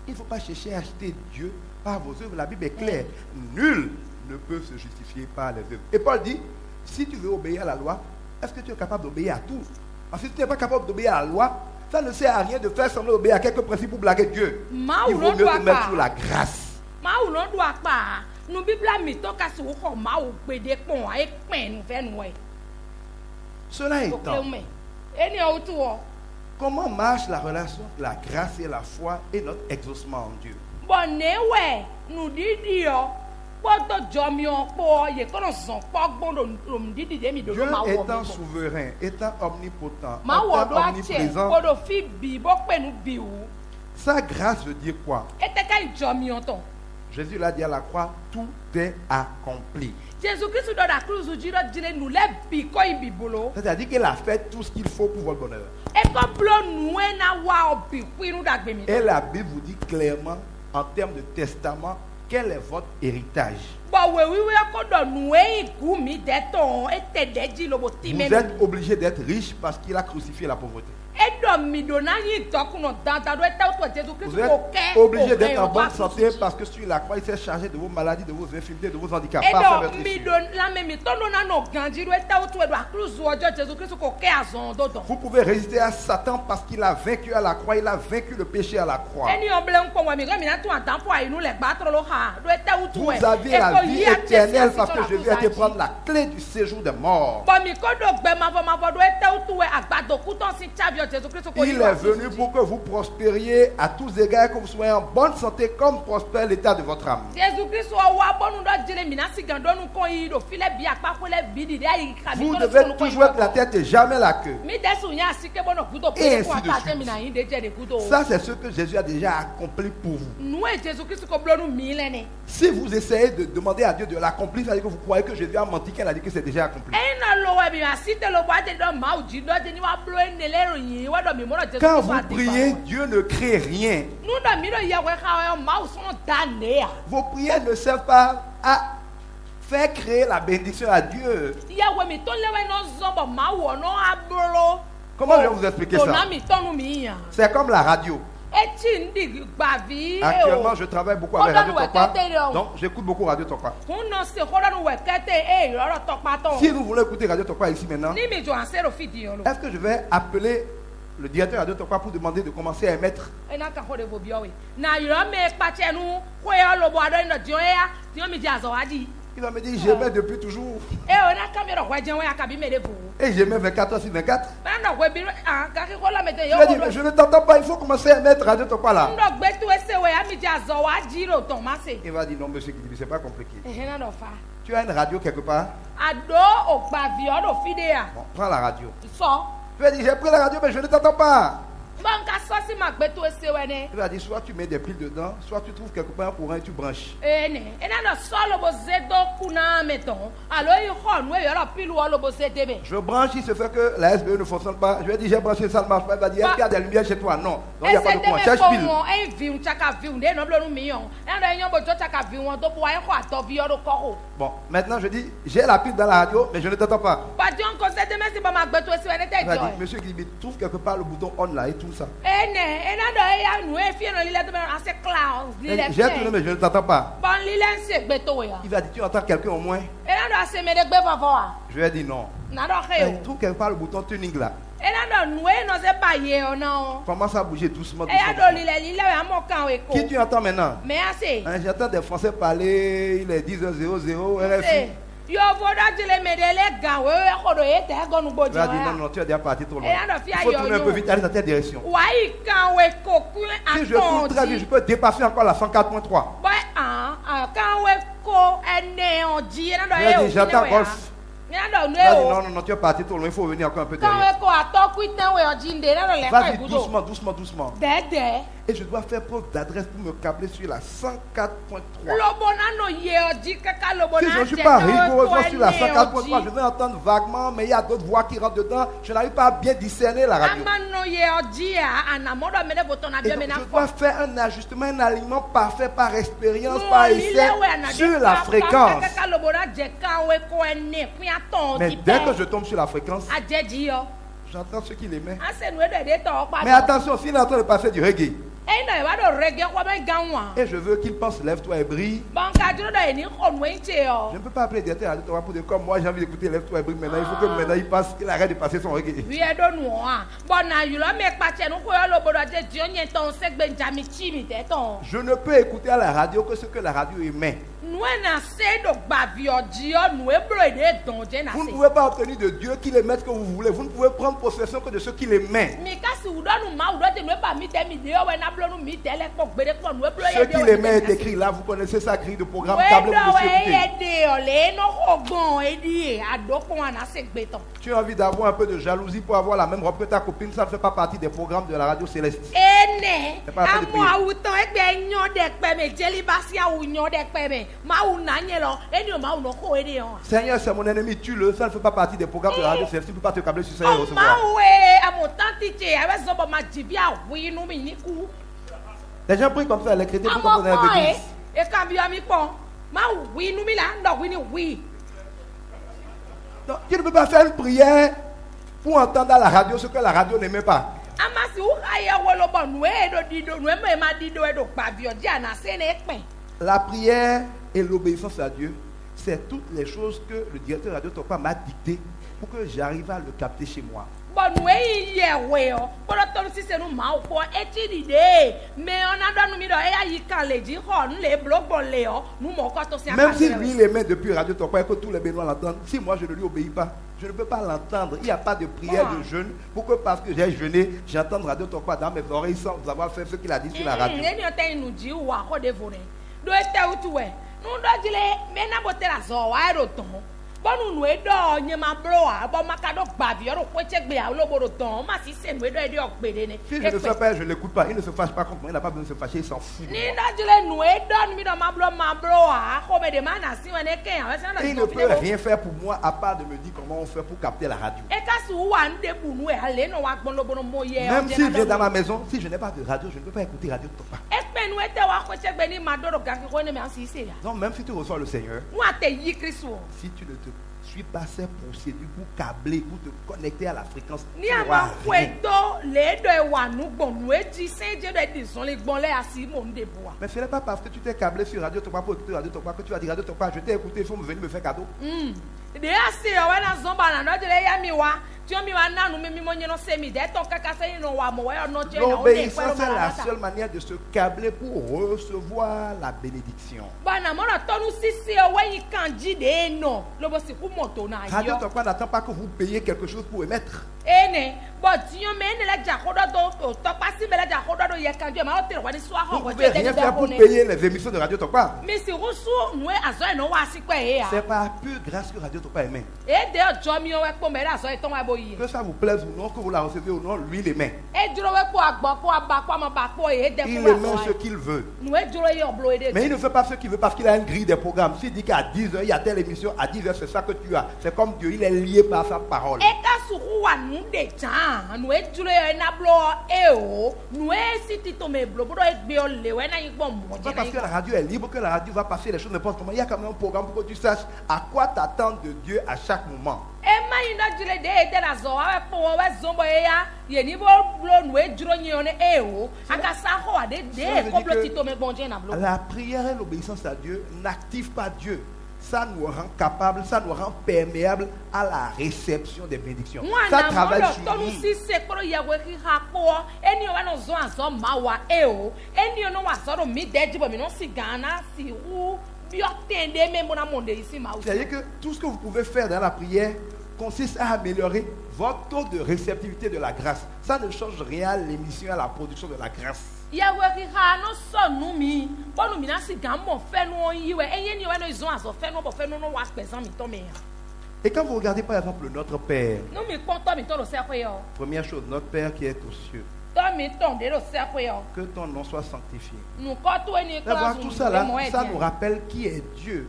il ne faut pas chercher à acheter Dieu par vos œuvres. La Bible est claire. Nul ne peut se justifier par les œuvres. Et Paul dit, si tu veux obéir à la loi, est-ce que tu es capable d'obéir à tout? Parce que si tu n'es pas capable d'obéir à la loi, ça ne sert à rien de faire semblant d'obéir à quelques principes pour blaguer Dieu. Il vaut mieux te mettre sur la grâce. Cela étant, comment marche la relation de la grâce et la foi et notre exaucement en Dieu? Dieu étant souverain, étant omnipotent, étant omniprésent, sa grâce veut dire quoi? Jésus l'a dit à la croix, tout est accompli. C'est-à-dire qu'il a fait tout ce qu'il faut pour votre bonheur. Et la Bible vous dit clairement, en termes de testament, quel est votre héritage? Vous êtes obligé d'être riche parce qu'il a crucifié la pauvreté. Vous êtes obligé d'être en bonne santé parce que sur la croix, il s'est chargé de vos maladies, de vos infirmités, de vos handicaps. Vous pouvez résister à Satan parce qu'il a vaincu à la croix, il a vaincu le péché à la croix. Vous avez la vie éternelle parce que Jésus a été prendre la clé du séjour des morts. Il est venu pour que vous prospériez à tous égards, que vous soyez en bonne santé comme prospère l'état de votre âme. Vous devez toujours être la tête et jamais la queue. Et ainsi de suite. Ça, c'est ce que Jésus a déjà accompli pour vous. Si vous essayez de demander à Dieu de l'accomplir, ça veut dire que vous croyez que Jésus a menti, qu'elle a dit que c'est déjà accompli. Quand vous priez, Dieu ne crée rien. Vos prières ne servent pas à faire créer la bénédiction à Dieu. Comment je vais vous expliquer ça? C'est comme la radio. Actuellement, je travaille beaucoup avec Radio Tokpa, donc j'écoute beaucoup Radio Tokpa. Si nous voulons écouter Radio Tokpa ici maintenant, est-ce que je vais appeler le directeur Radio Tokpa pour demander de commencer à émettre? Il va me dire, j'aimais depuis toujours. Et j'aimais 24 heures sur 24. Il a dit, mais je ne t'entends pas, il faut commencer à mettre Radio Tokpa là. Il va dire, non monsieur Kidibi, c'est pas compliqué. Tu as une radio quelque part? Bon, prends la radio. Il va dire, j'ai pris la radio, mais je ne t'entends pas. Il va dire, soit tu mets des piles dedans, soit tu trouves quelque part un courant et tu branches. Je branche, il se fait que la SBE ne fonctionne pas. Je lui ai dit, j'ai branché, ça ne marche pas. Il va dire, est-ce qu'il y a des lumières chez toi? Non. Donc il n'y a pas de courant. Cherche pile. Bon, maintenant je dis, j'ai la pile dans la radio, mais je ne t'entends pas. Il va dire, monsieur Kidibi, trouve quelque part le bouton on là et tout ça. J'ai tourné, mais je ne t'entends pas. Il va dire, tu entends quelqu'un au moins? Je lui ai dit non. Trouve quelque part le bouton tuning là. Commence à bouger doucement. Qui tu entends maintenant? J'entends des Français parler, il est 10h00, RFI. Il va dire non, tu es déjà parti trop loin. Il faut tourner un peu vite, aller dans telle direction. Si je tourne très vite, je peux dépasser encore la 104.3. J'entends golf. Non, tu es parti trop loin, il faut venir encore un peu derrière. Vas-y, doucement. Et je dois faire preuve d'adresse pour me câbler sur la 104.3. Si je ne suis pas rigoureusement sur la 104.3, je vais entendre vaguement, mais il y a d'autres voix qui rentrent dedans. Je n'arrive pas à bien discerner la radio. Et donc, je dois faire un ajustement, un alignement parfait par expérience, par essai sur la fréquence. Mais dès que je tombe sur la fréquence, j'entends ceux qui l'aimaient. Mais attention, s'il est en train de passer du reggae, et je veux qu'il pense lève-toi et brille. Je ne peux pas appeler directeur radio pour dire comme moi j'ai envie d'écouter lève-toi et brille maintenant. Il faut que maintenant il arrête de passer son reggae. Je ne peux écouter à la radio que ce que la radio émet. Vous ne pouvez pas obtenir de Dieu qu'il émette ce que vous voulez. Vous ne pouvez prendre possession que de ce qu'il émet. Ce qu'il émet est écrit là. Vous connaissez sa grille de programme câblé. Tu as envie d'avoir un peu de jalousie pour avoir la même robe que ta copine. Ça ne fait pas partie des programmes de la radio céleste. Seigneur, c'est mon ennemi, tue-le. Ça ne fait pas partie des programmes de la radio céleste. Tu ne peux pas te câbler sur Seigneur et recevoir. Les gens prient comme ça, les chrétiens prient comme ça dans l'église. Non, tu ne peux pas faire une prière pour entendre à la radio ce que la radio n'aimait pas. La prière et l'obéissance à Dieu, c'est toutes les choses que le directeur de Radio Tokpa m'a dictées pour que j'arrive à le capter chez moi. Même si lui il aimait depuis Radio Tokpa et que tous les béninois l'entendent, si moi je ne lui obéis pas, je ne peux pas l'entendre. Il n'y a pas de prière de jeûne pour que parce que j'ai jeûné, j'entende Radio Tokpa dans mes oreilles sans avoir fait ce qu'il a dit sur la radio. Si je ne fais pas, je ne l'écoute pas. Il ne se fâche pas contre moi. Il n'a pas besoin de se fâcher, il s'en fout. Et il ne peut rien faire pour moi à part de me dire comment on fait pour capter la radio. Même s'il vient dans ma maison, si je n'ai pas de radio, je ne peux pas écouter Radio Tokpa. Non, même si tu reçois le Seigneur, si tu ne te suis pas ces procédures pour câbler, pour te connecter à la fréquence, tu n'auras rien. Mais ce n'est pas parce que tu t'es câblé sur Radio Tokpa pour écouter Radio Tokpa que tu vas dire Radio Tokpa, je t'ai écouté, il faut me venir me faire cadeau. L'obéissance est la seule manière de se câbler pour recevoir la bénédiction. Radio Tokpa n'attend pas que vous payiez quelque chose pour émettre. Vous ne pouvez rien faire pour payer les émissions de Radio Tokpa. C'est par pure grâce que Radio Tokpa émet. Que ça vous plaise ou non, que vous la recevez ou non, lui il émet. Il émet ce qu'il veut. Mais il ne fait pas ce qu'il veut parce qu'il a une grille des programmes. S'il dit qu'à 10h, il y a telle émission, à 10h, c'est ça que tu as. C'est comme Dieu, il est lié par sa parole. Pas parce que la radio est libre que la radio va passer les choses n'importe comment. Il y a quand même un programme pour que tu saches à quoi t'attendre de Dieu à chaque moment. La prière et l'obéissance à Dieu n'activent pas Dieu. Ça nous rend capable, ça nous rend perméable à la réception des bénédictions. Ça travaille sur nous. C'est-à-dire que tout ce que vous pouvez faire dans la prière consiste à améliorer votre taux de réceptivité de la grâce. Ça ne change rien à l'émission, à la production de la grâce. Et quand vous regardez par exemple notre Père, nous mi content mi ton le cercle yo. première chose, notre Père qui est aux cieux, Ton mi ton de le cercle yo. que ton nom soit sanctifié. Nous quand toi ni D'avoir tout ça là, ça nous rappelle qui est Dieu.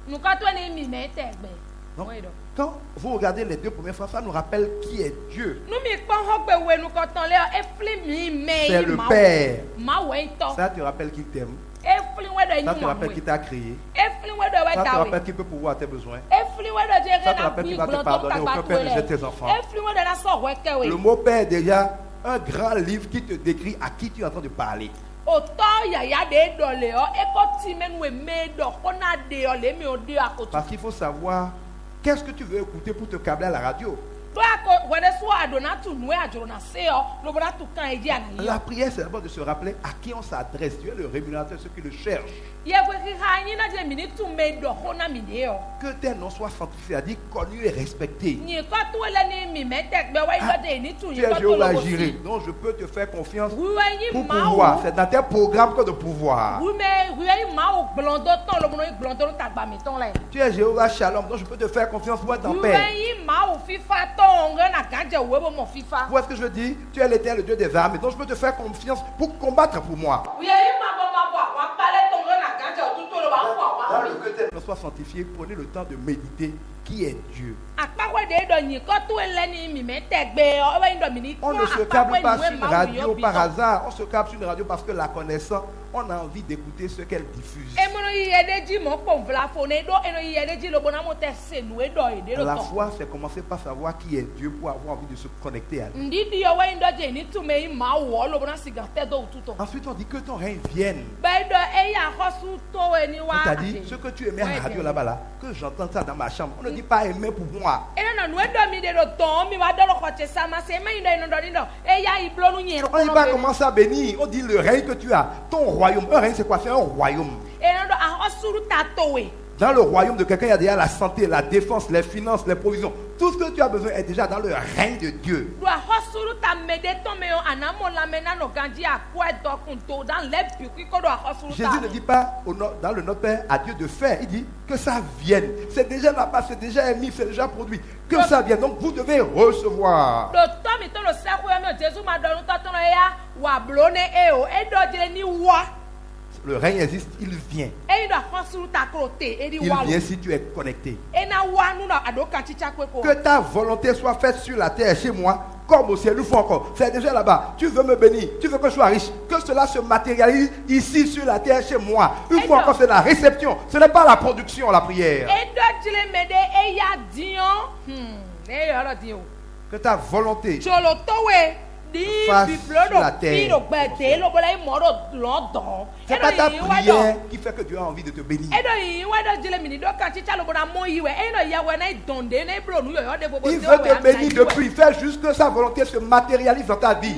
Nous quand toi ni mi mais tegbe. Donc, quand vous regardez les deux premières fois, ça nous rappelle qui est Dieu. Nous mi kon hokbe we nous quand on le efli mi mais c'est le Père. Ma we to. Ça te rappelle qu'il t'aime. Efli we de Ça te rappelle qu'il t'a créé. Efli we de we Ça te ta we. rappelle qu'il peut pouvoir tes besoins. Efli we de je Ça te rappelle qu'il va te pardonner. Aucun père ne jette tes enfants. Efli we de la so we ke we. Le mot Père est déjà un grand livre qui te décrit à qui tu es en train de parler. Parce qu'il faut savoir qu'est-ce que tu veux écouter pour te câbler à la radio. La prière, c'est d'abord de se rappeler à qui on s'adresse. Dieu est le rémunérateur de ceux qui le cherchent. Que tes noms soient sanctifiés, c'est-à-dire connus et respectés. Tu es Jéhovah Jireh, donc je peux te faire confiance pour pouvoir. C'est dans tes programmes que de pouvoir. Tu es Jéhovah Shalom, donc je peux te faire confiance pour être en paix. Vous voyez ce que je dis? Tu es l'Éternel, le Dieu des armées, donc je peux te faire confiance pour combattre pour moi. Dans le que tes noms soient sanctifiés, prenez le temps de méditer qui est Dieu. On ne se câble pas sur une radio par hasard, on se câble sur une radio parce que la connaissant, on a envie d'écouter ce qu'elle diffuse. La foi, c'est commencer par savoir qui est Dieu pour avoir envie de se connecter à lui. Ensuite, on dit que ton règne vienne. C'est-à-dire, ce que tu aimais à la radio là-bas, là, que j'entends ça dans ma chambre, on ne dit pas aimer pour moi. On ne dit pas commencer à bénir, on dit le règne que tu as, ton royaume. Un règne, c'est quoi? C'est un royaume. Dans le royaume de quelqu'un, il y a déjà la santé, la défense, les finances, les provisions. Tout ce que tu as besoin est déjà dans le règne de Dieu. Jésus ne dit pas dans le Notre Père à Dieu de faire. Il dit que ça vienne. C'est déjà là-bas, c'est déjà émis, c'est déjà produit. Que ça vienne. Donc vous devez recevoir. Le règne existe, il vient. Il vient si tu es connecté. Que ta volonté soit faite sur la terre chez moi, comme au ciel. Nous faut encore. C'est déjà là-bas. Tu veux me bénir, tu veux que je sois riche. Que cela se matérialise ici sur la terre chez moi. Une fois encore, c'est la réception. Ce n'est pas la production, la prière. Que ta volonté fasse sur la terre. C'est pas ta prière qui fait que Dieu a envie de te bénir. Il veut te bénir depuis. Fais juste que sa volonté se matérialise dans ta vie.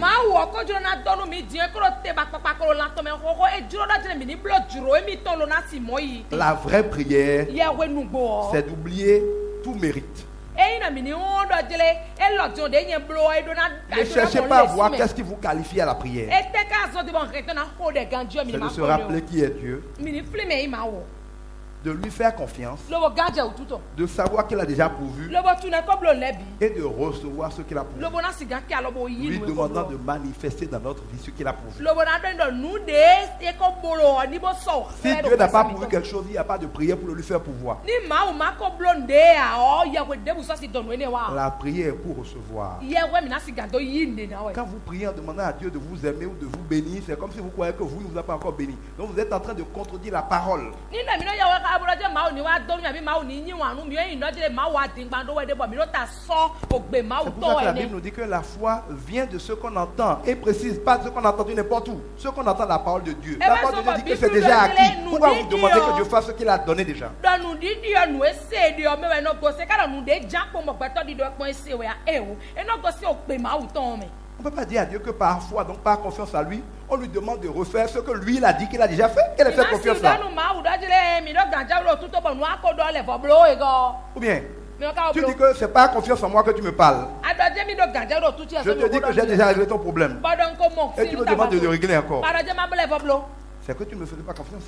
La vraie prière, c'est d'oublier tout mérite. Ne cherchez pas à voir qu'est-ce qui vous qualifie à la prière. C'est de se rappeler qui est Dieu, de lui faire confiance, de savoir qu'il a déjà pourvu et de recevoir ce qu'il a pourvu, lui demandant de manifester dans notre vie ce qu'il a pourvu. Si Dieu n'a pas pourvu quelque chose, il n'y a pas de prière pour le lui faire pouvoir. La prière est pour recevoir. Quand vous priez en demandant à Dieu de vous aimer ou de vous bénir, c'est comme si vous croyez que vous ne vous avez pas encore béni. Donc vous êtes en train de contredire la parole. C'est pour ça que la Bible nous dit que la foi vient de ce qu'on entend et précise pas ce qu'on a entendu n'importe où. Ce qu'on entend la parole de Dieu. La parole de Dieu dit que c'est déjà acquis. Pourquoi vous demandez que Dieu fasse ce qu'il a donné déjà? On ne peut pas dire à Dieu que par foi, donc par confiance à lui, on lui demande de refaire ce que lui il a dit qu'il a déjà fait. Quelle est cette confiance là? Ou bien tu dis que c'est pas confiance en moi que tu me parles. Je te dis que j'ai déjà réglé ton problème. Et tu me demandes de le régler encore. C'est que tu ne me faisais pas confiance.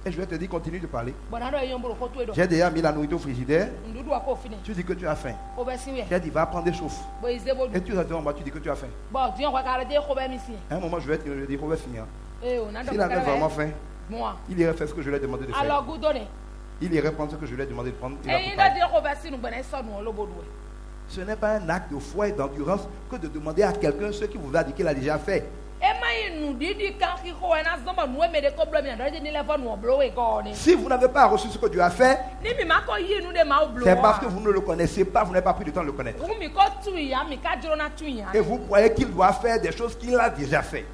Et je vais te dire, continue de parler. J'ai déjà mis la nourriture au frigidaire. Tu dis que tu as faim. J'ai dit, va prendre des chauffes. Et tu attends en bas, tu dis que tu as faim. À un moment, je vais te dire, on va finir. S'il avait vraiment faim, il irait faire ce que je lui ai demandé de faire. Il irait prendre ce que je lui ai demandé de prendre. Ce n'est pas un acte de foi et d'endurance que de demander à quelqu'un ce qu'il vous a dit qu'il a déjà fait. Si vous n'avez pas reçu ce que Dieu a fait, c'est parce que vous ne le connaissez pas, vous n'avez pas pris le temps de le connaître. Et vous croyez qu'il doit faire des choses qu'il a déjà fait.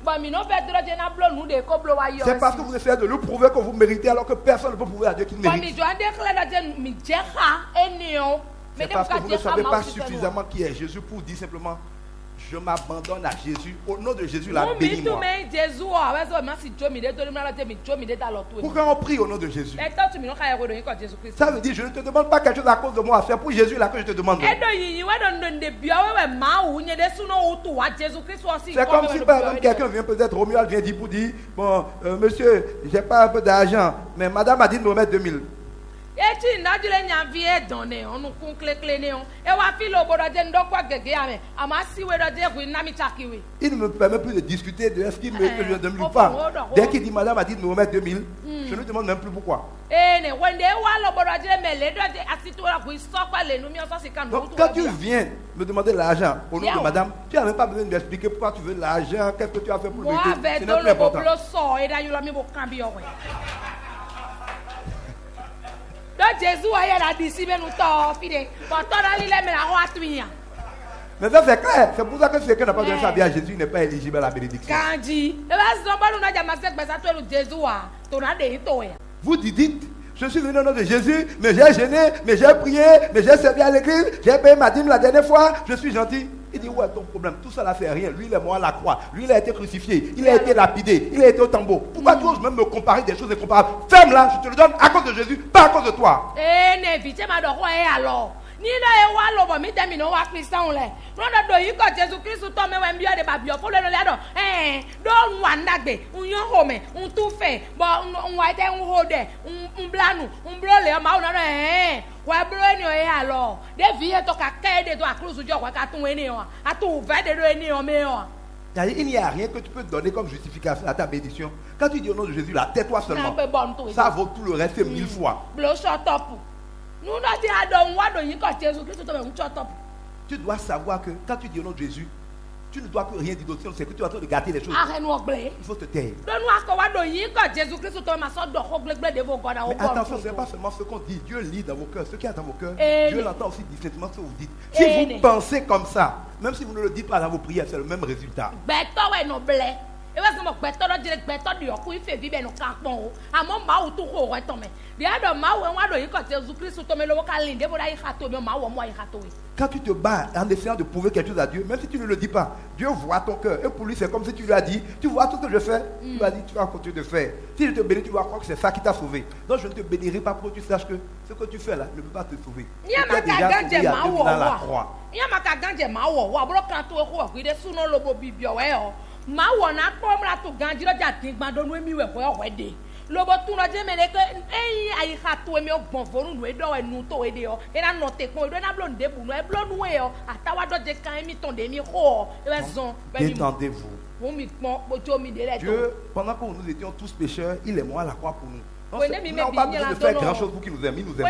C'est parce que vous essayez de lui prouver que vous méritez alors que personne ne peut prouver à Dieu qu'il mérite. C'est parce que vous ne savez pas suffisamment qui est Jésus pour dire simplement, je m'abandonne à Jésus. Au nom de Jésus, là, bénis-moi. Pourquoi on prie au nom de Jésus? Ça veut dire, je ne te demande pas quelque chose à cause de moi. C'est pour Jésus là que je te demande. C'est comme si par exemple quelqu'un vient peut-être, Romuald vient dire pour dire, bon, monsieur, j'ai pas un peu d'argent, mais madame a dit de me remettre 2000. Il ne me permet plus de discuter de est-ce qu'il mérite que je ne donne lui pas. Dès qu'il dit madame a dit de me remettre 2000, je ne lui demande même plus pourquoi. Donc quand tu viens me demander l'argent au nom de madame, tu n'as même pas besoin de m'expliquer pourquoi tu veux l'argent, qu'est-ce que tu as fait pour le mériter. Ce n'est plus important. Mais ça c'est clair, c'est pour ça que celui qui n'a pas donné sa vie à Jésus n'est pas éligible à la bénédiction. Vous dites, je suis venu au nom de Jésus, mais j'ai gêné, mais j'ai prié, mais j'ai servi à l'église, j'ai payé ma dîme la dernière fois, je suis gentil. Il dit, ouais, ton problème, tout ça n'a fait rien. Lui, il est mort à la croix. Lui, il a été crucifié. Il a été lapidé. Il a été au tombeau. Pourquoi tu oses même me comparer des choses incomparables? Ferme-la, je te le donne à cause de Jésus, pas à cause de toi. Il n'y a rien que tu peux donner comme justification à ta bénédiction. Quand tu dis au nom de Jésus, là, tais-toi seulement. Ça vaut tout le reste 1000 fois. Tu dois savoir que quand tu dis au nom de Jésus, tu ne dois plus rien dire d'autre, c'est que tu es en train de gâter les choses. Il faut te taire. Mais attention, ce n'est pas seulement ce qu'on dit. Dieu lit dans vos cœurs. Ce qui est dans vos cœurs, Dieu l'entend aussi distinctement ce que vous dites. Si vous pensez comme ça, même si vous ne le dites pas dans vos prières, c'est le même résultat. Quand tu te bats en essayant de prouver quelque chose à Dieu, même si tu ne le dis pas, Dieu voit ton cœur. Et pour lui, c'est comme si tu lui as dit, tu vois tout ce que je fais. Tu vas dire, tu vas continuer de faire. Si je te bénis, tu vas croire que c'est ça qui t'a sauvé. Donc je ne te bénirai pas pour que tu saches que ce que tu fais là ne peut pas te sauver. Tu es déjà sauvé à la croix. Détendez-vous. Dieu, pendant que nous étions tous pécheurs, il est mort à la croix pour nous. Nous n'avons pas besoin de faire grand chose pour qu'il nous aime. Il nous aime.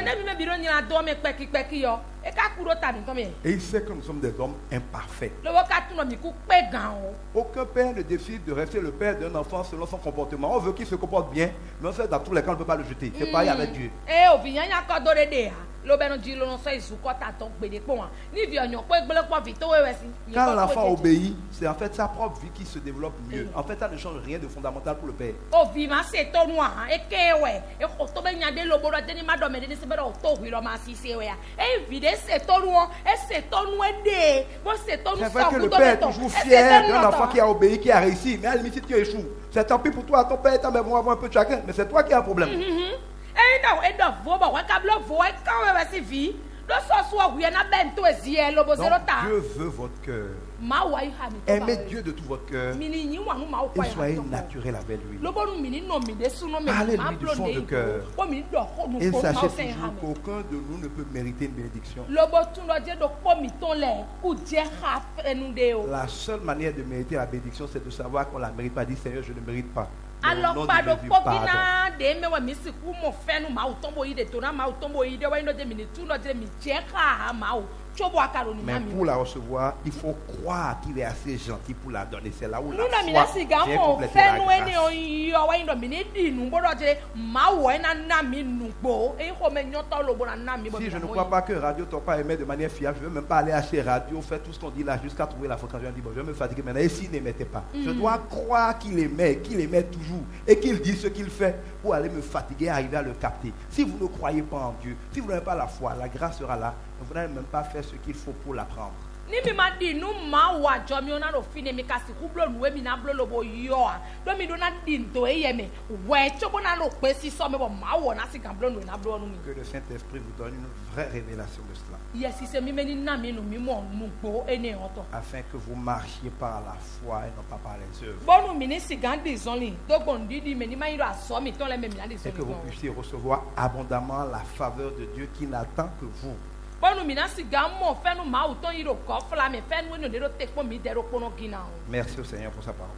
Et il sait que nous sommes des hommes imparfaits. Aucun père ne décide de rester le père d'un enfant selon son comportement. On veut qu'il se comporte bien, mais on sait dans tous les cas on ne peut pas le jeter. C'est pareil avec Dieu. Quand l'enfant obéit, c'est en fait sa propre vie qui se développe mieux. En fait, ça ne change rien de fondamental pour le père. C'est vrai que le père est toujours fier d'un enfant qui a obéi, qui a réussi. Mais à la limite, si tu échoues, c'est tant pis pour toi. Ton père t'en avoir un peu de chacun. Mais c'est toi qui as un problème. Dieu veut votre cœur. Aimez Dieu de tout votre cœur et soyez naturel avec lui. Parlez-lui du fond de cœur. Et sachez toujours qu'aucun de nous ne peut mériter une bénédiction. La seule manière de mériter la bénédiction, c'est de savoir qu'on ne la mérite pas. Dire Seigneur, je ne mérite pas. Alors, mais pour la recevoir, il faut croire qu'il est assez gentil pour la donner. C'est là où la foi vient compléter la grâce. Si je ne crois pas que Radio Topa émet de manière fiable, je ne veux même pas aller acheter radio, faire tout ce qu'on dit là jusqu'à trouver la fréquence. Je dis, bon, je vais me fatiguer maintenant. Et s'il n'émettait pas, je dois croire qu'il émet toujours et qu'il dit ce qu'il fait pour aller me fatiguer et arriver à le capter. Si vous ne croyez pas en Dieu, si vous n'avez pas la foi, la grâce sera là. Vous n'allez même pas faire ce qu'il faut pour l'apprendre. Ni mi ma di nu ma wa jomi ona no fine mi kasi kublo nuwe mi na blo lobo yo a do mi do na di ndo eyeme we chobo na no pe si so me bo ma wo na si kan blo nuwe na blo nu mi. Que le Saint-Esprit vous donne une vraie révélation de cela. Yes, si se mi meni na mi no mi mo nu gbo ene oto. Afin que vous marchiez par la foi et non pas par les œuvres. Bonu mi ni si gan di zon li do gon di meni ma iro aso mi ton le me mi na di zon. Et que vous puissiez recevoir abondamment la faveur de Dieu qui n'attend que vous. Merci au Seigneur pour sa parole.